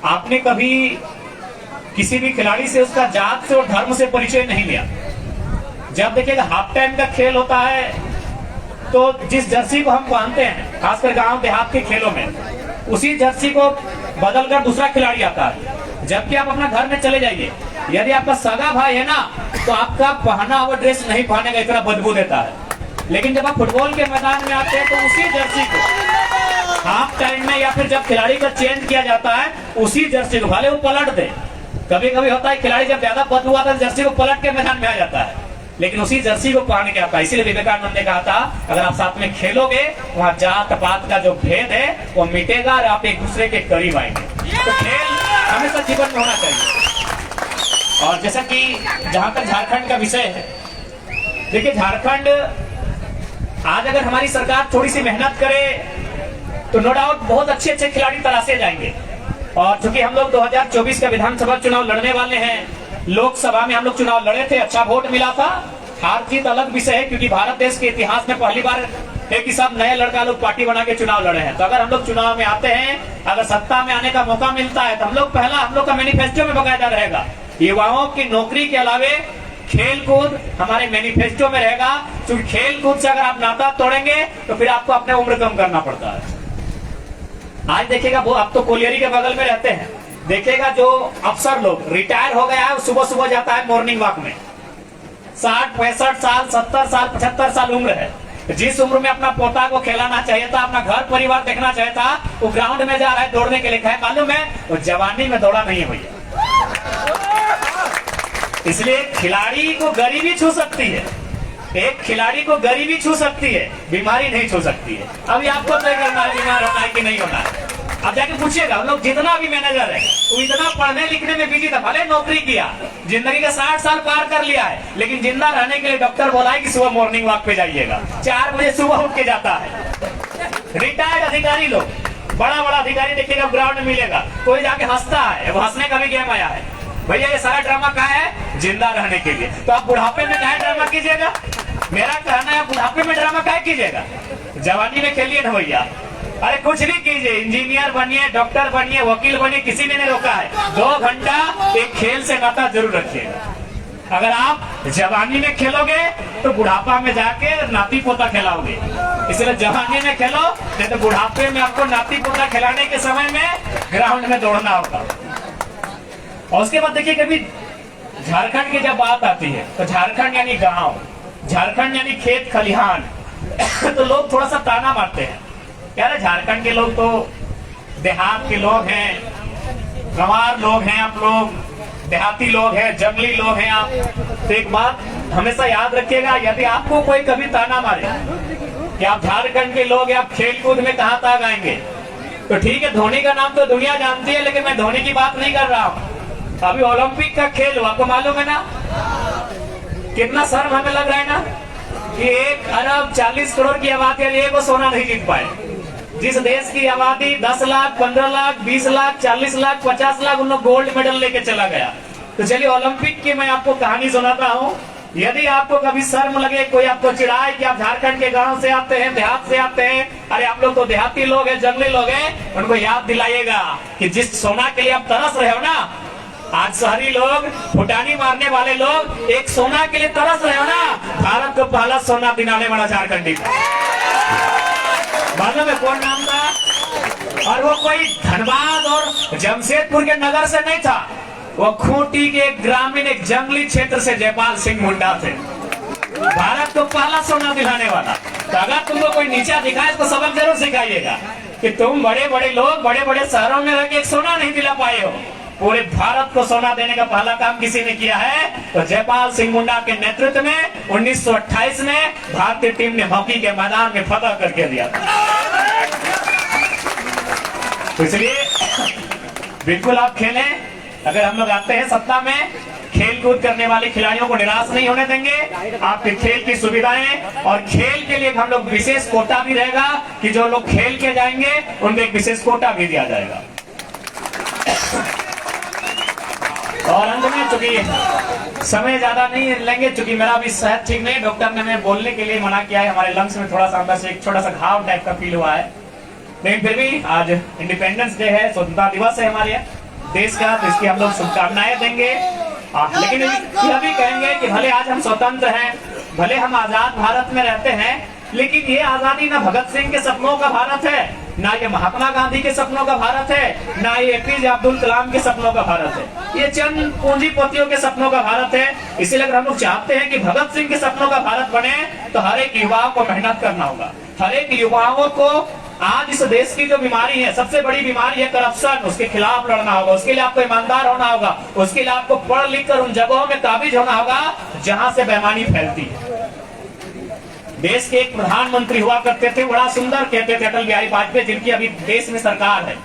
आपने कभी किसी भी खिलाड़ी से उसका जात से और धर्म से परिचय नहीं लिया। जब देखिएगा हाफ टाइम का खेल होता है तो जिस जर्सी को हम पहनते हैं, खासकर गांव देहात के खेलों में, उसी जर्सी को बदलकर दूसरा खिलाड़ी आता है। जबकि आप अपना घर में चले जाइए, यदि आपका सगा भाई है ना, तो आपका पहना हुआ ड्रेस नहीं पहनेगा, इतना बदबू देता है। लेकिन जब आप फुटबॉल के मैदान में आते हैं तो उसी जर्सी को हाफ टाइम में या फिर जब खिलाड़ी का चेंज किया जाता है, उसी जर्सी को भले वो पलट दे। कभी कभी होता है खिलाड़ी जब ज्यादा बदबू आता है जर्सी को पलट के मैदान में आ जाता है, लेकिन उसी जर्सी को पहन के आता है। इसीलिए विवेकानंद ने कहा था, अगर आप साथ में खेलोगे वहाँ जात पात का जो भेद है वो मिटेगा और आप एक दूसरे के करीब आएंगे। तो खेल हमेशा जीवन में होना चाहिए। और जैसा कि जहां तक झारखंड का विषय है, देखिए झारखंड आज अगर हमारी सरकार थोड़ी सी मेहनत करे तो नो डाउट बहुत अच्छे अच्छे खिलाड़ी तराशे जाएंगे। और चूंकि हम लोग 2024 का विधानसभा चुनाव लड़ने वाले हैं, लोकसभा में हम लोग चुनाव लड़े थे, अच्छा वोट मिला था। हार जीत अलग विषय है, क्योंकि भारत देश के इतिहास में पहली बार है कि सब नए लड़का लोग पार्टी बना के चुनाव लड़े हैं। तो अगर हम लोग चुनाव में आते हैं, अगर सत्ता में आने का मौका मिलता है, तो हम लोग का मैनिफेस्टो में बकायदा रहेगा, युवाओं की नौकरी के अलावे खेल कूद हमारे मैनिफेस्टो में रहेगा। क्योंकि खेल कूद से अगर आप नाता तोड़ेंगे तो फिर आपको अपने उम्र कम करना पड़ता है। आज देखिएगा, वो आप तो कोलियरी के बगल में रहते हैं, देखिएगा जो अफसर लोग रिटायर हो गया है, सुबह सुबह जाता है मॉर्निंग वॉक में। 60, 65 साल, 70 साल, 75 साल उम्र है। जिस उम्र में अपना पोता को खिलाना चाहिए था, अपना घर परिवार देखना चाहिए था, वो ग्राउंड में जा रहा है दौड़ने के लिए। मालूम है वो जवानी में दौड़ा नहीं है भैया। इसलिए खिलाड़ी को गरीबी छू सकती है, एक खिलाड़ी को गरीबी छू सकती है, बीमारी नहीं छू सकती है। अभी आपको तय करना है बीमार होना है कि नहीं होना है। अब जाके पूछिएगा, हम लोग जितना भी मैनेजर है वो इतना पढ़ने लिखने में बिजी था, भले नौकरी किया, जिंदगी के 60 साल पार कर लिया है, लेकिन जिंदा रहने के लिए डॉक्टर बोला है कि सुबह मॉर्निंग वॉक पे जाइएगा। 4 बजे सुबह उठ के जाता है। रिटायर्ड अधिकारी लोग, बड़ा बड़ा अधिकारी देखिएगा ग्राउंड में मिलेगा, कोई जाके हंसता है, वो हंसने का भी गेम आया है। भैया ये सारा ड्रामा कहाँ है? जिंदा रहने के लिए। तो आप बुढ़ापे में क्या ड्रामा कीजिएगा? मेरा कहना है बुढ़ापे में ड्रामा क्या कीजिएगा, जवानी में खेलिए ना भैया। अरे कुछ भी कीजिए, इंजीनियर बनिए, डॉक्टर बनिए, वकील बनिए, किसी ने नहीं रोका है। 2 घंटा एक खेल से नाता जरूर रखिएगा। अगर आप जवानी में खेलोगे तो बुढ़ापा में जाके नाती पोता खिलाओगे। इसलिए जवानी में खेलो, नहीं तो बुढ़ापे में आपको नाती पोता खिलाने के समय में ग्राउंड में दौड़ना होगा। और उसके बाद देखिए, कभी झारखंड की जब बात आती है तो झारखंड यानी गांव, झारखंड यानी खेत खलिहान तो लोग थोड़ा सा ताना मारते हैं, यार झारखंड के लोग तो देहात के लोग हैं, गंवार लोग हैं, आप लोग देहाती लोग हैं, जंगली लोग हैं आप। तो एक बात हमेशा याद रखिएगा, यदि आपको कोई कभी ताना मारे कि आप झारखंड के लोग, आप खेल कूद में कहाँ तक आएंगे, तो ठीक है, धोनी का नाम तो दुनिया जानती है, लेकिन मैं धोनी की बात नहीं कर रहा हूँ। अभी ओलंपिक का खेल हुआ, आपको मालूम है ना, कितना शर्म हमें लग रहा है ना कि 1 अरब 40 करोड़ की आबादी है, वो सोना नहीं जीत पाए। जिस देश की आबादी 10 लाख, 15 लाख, 20 लाख, 40 लाख, 50 लाख, उन लोग गोल्ड मेडल लेके चला गया। तो चलिए ओलंपिक की मैं आपको कहानी सुनाता हूँ। यदि आपको कभी शर्म लगे, कोई आपको चिढ़ाए कि आप झारखंड के गांव से आते हैं, देहात से आते हैं, अरे आप लोग तो देहाती लोग हैं, जंगली लोग हैं, उनको याद दिलाइएगा कि जिस सोना के लिए आप तरस रहे हो ना, आज शहरी लोग, फुटानी मारने वाले लोग एक सोना के लिए तरस रहे हो ना, भारत को पहला सोना दिलाने वाला झारखंडी था। मालूम है कौन नाम था? और वो कोई धनबाद और जमशेदपुर के नगर से नहीं था, वो खूंटी के ग्रामीण एक जंगली क्षेत्र से जयपाल सिंह मुंडा थे, भारत को पहला सोना दिलाने वाला। तो अगर तुमको कोई नीचा दिखाए तो सबक जरूर सिखाइएगा कि तुम बड़े बड़े लोग बड़े बड़े शहरों में रह के एक सोना नहीं दिला पाए हो, पूरे भारत को सोना देने का पहला काम किसी ने किया है, तो जयपाल सिंह मुंडा के नेतृत्व में 1928 में भारतीय टीम ने हॉकी के मैदान में फतह करके दिया था। तो इसलिए बिल्कुल आप खेलें। अगर हम लोग आते हैं सत्ता में, खेल कूद करने वाले खिलाड़ियों को निराश नहीं होने देंगे। आपके खेल की सुविधाएं और खेल के लिए हम लोग विशेष कोटा भी रहेगा कि जो लोग खेल के जाएंगे उनको एक विशेष कोटा भी दिया जाएगा। और अंत में, चूंकि समय ज्यादा नहीं लेंगे, चूंकि मेरा अभी सेहत ठीक नहीं, डॉक्टर ने मैं बोलने के लिए मना किया है, हमारे लंग्स में थोड़ा सा अंदर से एक छोटा सा घाव टाइप का फील हुआ है, लेकिन फिर भी आज इंडिपेंडेंस डे है, स्वतंत्रता दिवस है हमारे यहाँ, देश का, तो इसकी हम लोग शुभकामनाएं देंगे। लेकिन यह भी कहेंगे कि भले आज हम स्वतंत्र हैं, भले हम आजाद भारत में रहते हैं, लेकिन ये आजादी ना भगत सिंह के सपनों का भारत है, ना ये महात्मा गांधी के सपनों का भारत है, ना ये APJ अब्दुल कलाम के सपनों का भारत है। ये चंद पूंजीपतियों के सपनों का भारत है। इसीलिए अगर हम लोग चाहते हैं कि भगत सिंह के सपनों का भारत बने, तो हर एक युवा को मेहनत करना होगा। हर एक युवाओं को आज इस देश की जो बीमारी है, सबसे बड़ी बीमारी है करप्शन, उसके खिलाफ लड़ना होगा। उसके लिए आपको ईमानदार होना होगा। उसके लिए आपको पढ़ लिख कर उन जगहों में काबिज होना होगा जहां से बेईमानी फैलती है। देश के एक प्रधानमंत्री हुआ करते थे, बड़ा सुंदर कहते थे, अटल बिहारी वाजपेयी, जिनकी अभी देश में सरकार है।